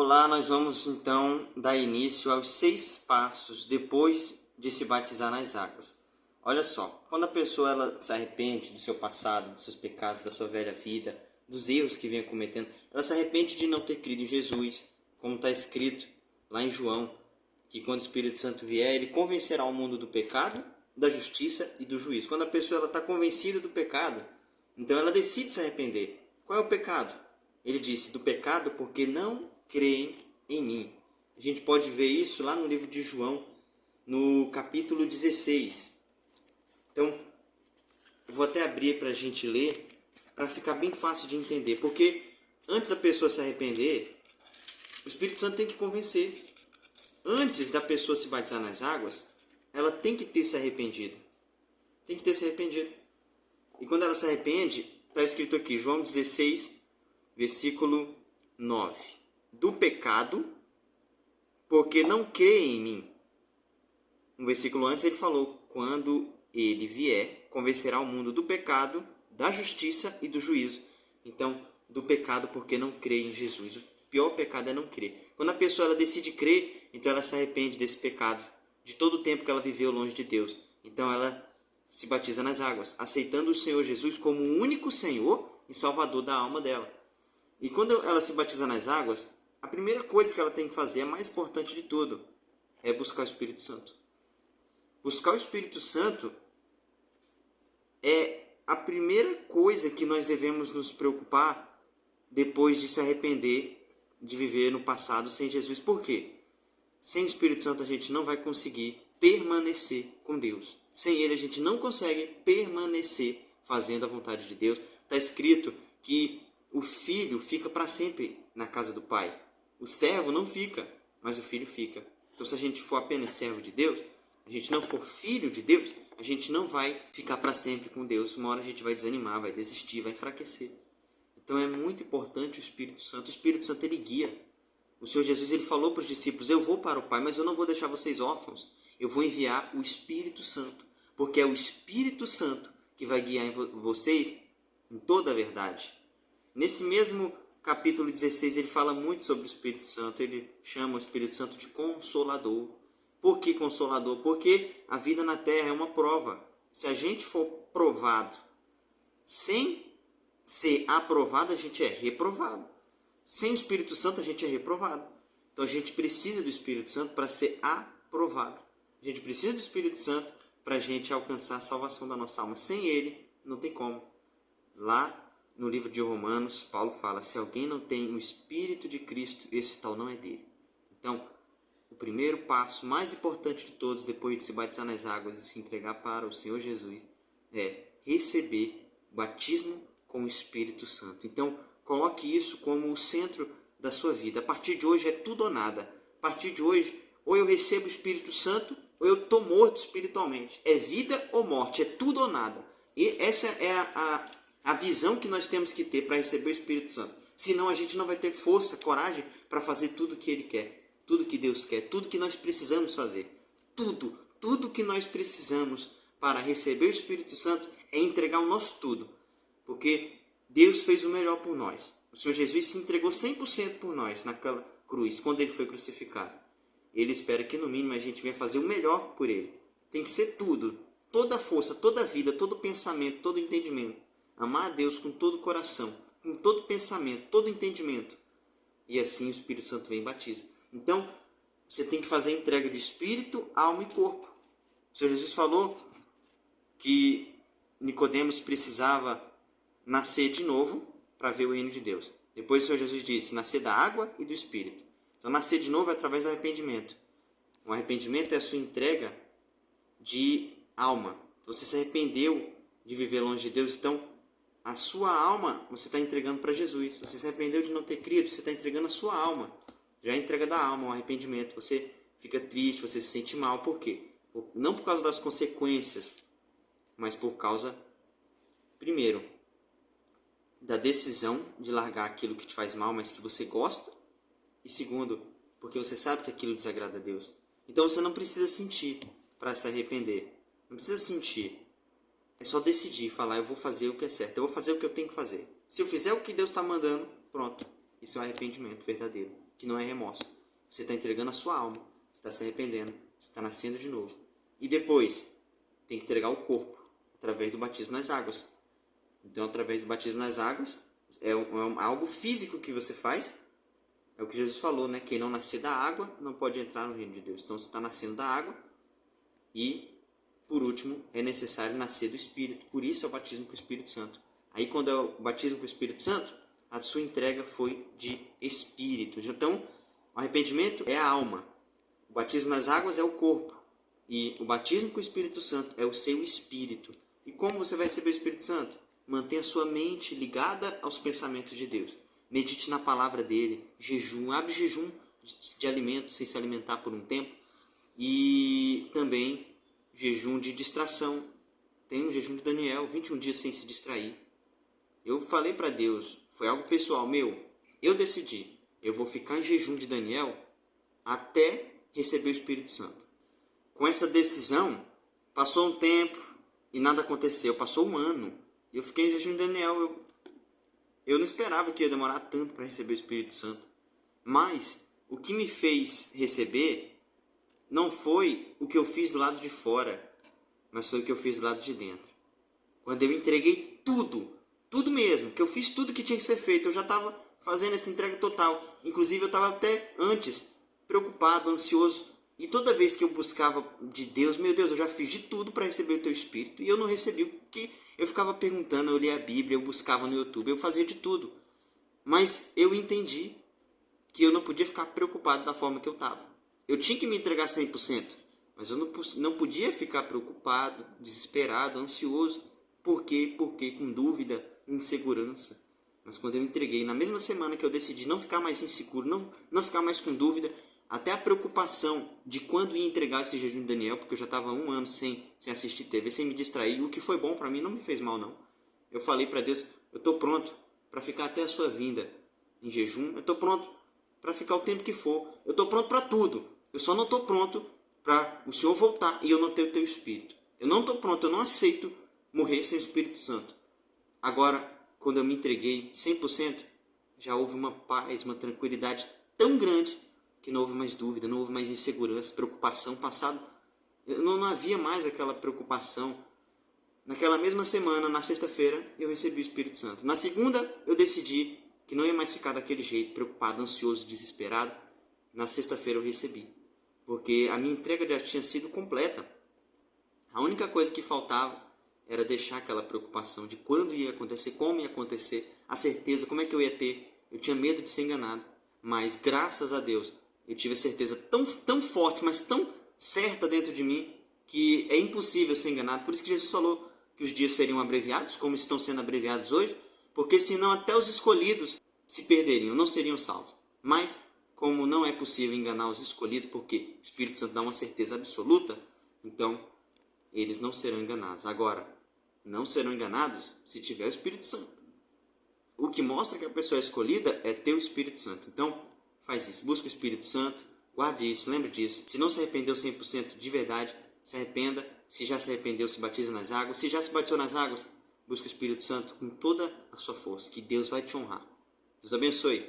Olá, nós vamos então dar início aos 6 passos depois de se batizar nas águas. Olha só, quando a pessoa ela se arrepende do seu passado, dos seus pecados, da sua velha vida, dos erros que vinha cometendo, ela se arrepende de não ter crido em Jesus, como está escrito lá em João, que quando o Espírito Santo vier, ele convencerá o mundo do pecado, da justiça e do juízo. Quando a pessoa está convencida do pecado, então ela decide se arrepender. Qual é o pecado? Ele disse, do pecado porque não creem em mim. A gente pode ver isso lá no livro de João, no capítulo 16. Então, eu vou até abrir para a gente ler, para ficar bem fácil de entender. Porque antes da pessoa se arrepender, o Espírito Santo tem que convencer. Antes da pessoa se batizar nas águas, ela tem que ter se arrependido. Tem que ter se arrependido. E quando ela se arrepende, está escrito aqui, João 16, versículo 9. Do pecado, porque não crê em mim. No versículo antes ele falou, quando ele vier, convencerá o mundo do pecado, da justiça e do juízo. Então, do pecado porque não crê em Jesus. O pior pecado é não crer. Quando a pessoa ela decide crer, então ela se arrepende desse pecado, de todo o tempo que ela viveu longe de Deus. Então ela se batiza nas águas, aceitando o Senhor Jesus como o único Senhor e Salvador da alma dela. E quando ela se batiza nas águas, a primeira coisa que ela tem que fazer, a mais importante de tudo, é buscar o Espírito Santo. Buscar o Espírito Santo é a primeira coisa que nós devemos nos preocupar depois de se arrepender de viver no passado sem Jesus. Por quê? Sem o Espírito Santo a gente não vai conseguir permanecer com Deus. Sem ele a gente não consegue permanecer fazendo a vontade de Deus. Está escrito que o filho fica para sempre na casa do pai. O servo não fica, mas o filho fica. Então se a gente for apenas servo de Deus, a gente não for filho de Deus, a gente não vai ficar para sempre com Deus. Uma hora a gente vai desanimar, vai desistir, vai enfraquecer. Então é muito importante o Espírito Santo. O Espírito Santo ele guia. O Senhor Jesus ele falou para os discípulos, eu vou para o Pai, mas eu não vou deixar vocês órfãos. Eu vou enviar o Espírito Santo, porque é o Espírito Santo que vai guiar vocês em toda a verdade. Nesse mesmo capítulo 16, ele fala muito sobre o Espírito Santo. Ele chama o Espírito Santo de Consolador. Por que Consolador? Porque a vida na Terra é uma prova. Se a gente for provado sem ser aprovado, a gente é reprovado. Sem o Espírito Santo, a gente é reprovado. Então, a gente precisa do Espírito Santo para ser aprovado. A gente precisa do Espírito Santo para a gente alcançar a salvação da nossa alma. Sem ele, não tem como. Lá no livro de Romanos, Paulo fala, se alguém não tem o Espírito de Cristo, esse tal não é dele. Então, o primeiro passo mais importante de todos, depois de se batizar nas águas e se entregar para o Senhor Jesus, é receber o batismo com o Espírito Santo. Então, coloque isso como o centro da sua vida. A partir de hoje é tudo ou nada. A partir de hoje, ou eu recebo o Espírito Santo, ou eu estou morto espiritualmente. É vida ou morte, é tudo ou nada. E essa é a visão que nós temos que ter para receber o Espírito Santo. Senão a gente não vai ter força, coragem para fazer tudo o que Ele quer. Tudo que Deus quer, tudo que nós precisamos fazer. Tudo que nós precisamos para receber o Espírito Santo é entregar o nosso tudo. Porque Deus fez o melhor por nós. O Senhor Jesus se entregou 100% por nós naquela cruz, quando Ele foi crucificado. Ele espera que no mínimo a gente venha fazer o melhor por Ele. Tem que ser tudo, toda a força, toda a vida, todo o pensamento, todo o entendimento. Amar a Deus com todo o coração, com todo o pensamento, todo o entendimento. E assim o Espírito Santo vem e batiza. Então, você tem que fazer a entrega de espírito, alma e corpo. O Senhor Jesus falou que Nicodemos precisava nascer de novo para ver o reino de Deus. Depois o Senhor Jesus disse, nascer da água e do Espírito. Então, nascer de novo é através do arrependimento. O arrependimento é a sua entrega de alma. Você se arrependeu de viver longe de Deus, então a sua alma você está entregando para Jesus. Você se arrependeu de não ter crido, você está entregando a sua alma. Já é a entrega da alma, o arrependimento. Você fica triste, você se sente mal. Por quê? Não por causa das consequências, mas por causa, primeiro, da decisão de largar aquilo que te faz mal, mas que você gosta. E segundo, porque você sabe que aquilo desagrada a Deus. Então você não precisa sentir para se arrepender. Não precisa sentir. É só decidir, falar, eu vou fazer o que é certo. Eu vou fazer o que eu tenho que fazer. Se eu fizer o que Deus está mandando, pronto. Isso é um arrependimento verdadeiro. que não é remorso. Você está entregando a sua alma, você está se arrependendo, você está nascendo de novo. E depois, tem que entregar o corpo, através do batismo nas águas. Então, através do batismo nas águas, é algo físico que você faz. É o que Jesus falou, né? Quem não nascer da água não pode entrar no reino de Deus. Então, você está nascendo da água. E, por último, é necessário nascer do Espírito. Por isso é o batismo com o Espírito Santo. Aí, quando é o batismo com o Espírito Santo, a sua entrega foi de Espírito. Então, o arrependimento é a alma. O batismo nas águas é o corpo. E o batismo com o Espírito Santo é o seu espírito. E como você vai receber o Espírito Santo? Mantenha sua mente ligada aos pensamentos de Deus. Medite na palavra dele. Jejum. Abre jejum de alimento sem se alimentar por um tempo. E também jejum de distração. Tem um jejum de Daniel, 21 dias sem se distrair. Eu falei para Deus, foi algo pessoal meu. Eu decidi, eu vou ficar em jejum de Daniel até receber o Espírito Santo. Com essa decisão, passou um tempo e nada aconteceu. Passou um ano. Eu fiquei em jejum de Daniel. Eu não esperava que ia demorar tanto para receber o Espírito Santo. Mas o que me fez receber não foi o que eu fiz do lado de fora, mas foi o que eu fiz do lado de dentro. Quando eu entreguei tudo mesmo, que eu fiz tudo que tinha que ser feito, eu já estava fazendo essa entrega total. Inclusive eu estava até antes preocupado, ansioso. E toda vez que eu buscava de Deus, meu Deus, eu já fiz de tudo para receber o teu Espírito. E eu não recebi, porque eu ficava perguntando, eu lia a Bíblia, eu buscava no YouTube, eu fazia de tudo. Mas eu entendi que eu não podia ficar preocupado da forma que eu estava. Eu tinha que me entregar 100%, mas eu não podia ficar preocupado, desesperado, ansioso. Por quê? Porque com dúvida, insegurança. Mas quando eu entreguei, na mesma semana que eu decidi não ficar mais inseguro, não ficar mais com dúvida, até a preocupação de quando ia entregar esse jejum de Daniel, porque eu já estava 1 ano sem assistir TV, sem me distrair, o que foi bom para mim, não me fez mal não. Eu falei para Deus, eu estou pronto para ficar até a sua vinda em jejum, eu estou pronto para ficar o tempo que for, eu estou pronto para tudo, eu só não estou pronto para o Senhor voltar e eu não ter o teu Espírito. Eu não estou pronto, eu não aceito morrer sem o Espírito Santo. Agora, quando eu me entreguei 100%, já houve uma paz, uma tranquilidade tão grande que não houve mais dúvida, não houve mais insegurança, preocupação. Passado, não havia mais aquela preocupação. Naquela mesma semana, na sexta-feira, eu recebi o Espírito Santo. Na segunda, eu decidi que não ia mais ficar daquele jeito, preocupado, ansioso, desesperado. Na sexta-feira eu recebi, porque a minha entrega já tinha sido completa. A única coisa que faltava era deixar aquela preocupação de quando ia acontecer, como ia acontecer, a certeza, como é que eu ia ter. Eu tinha medo de ser enganado, mas graças a Deus, eu tive a certeza tão forte, mas tão certa dentro de mim, que é impossível ser enganado. Por isso que Jesus falou que os dias seriam abreviados, como estão sendo abreviados hoje, porque senão até os escolhidos se perderiam, não seriam salvos. Mas, como não é possível enganar os escolhidos, porque o Espírito Santo dá uma certeza absoluta, então eles não serão enganados. Agora, não serão enganados se tiver o Espírito Santo. O que mostra que a pessoa é escolhida é ter o Espírito Santo. Então, faz isso, busca o Espírito Santo, guarde isso, lembre disso. Se não se arrependeu 100% de verdade, se arrependa. Se já se arrependeu, se batiza nas águas. Se já se batizou nas águas, busca o Espírito Santo com toda a sua força, que Deus vai te honrar. Deus abençoe.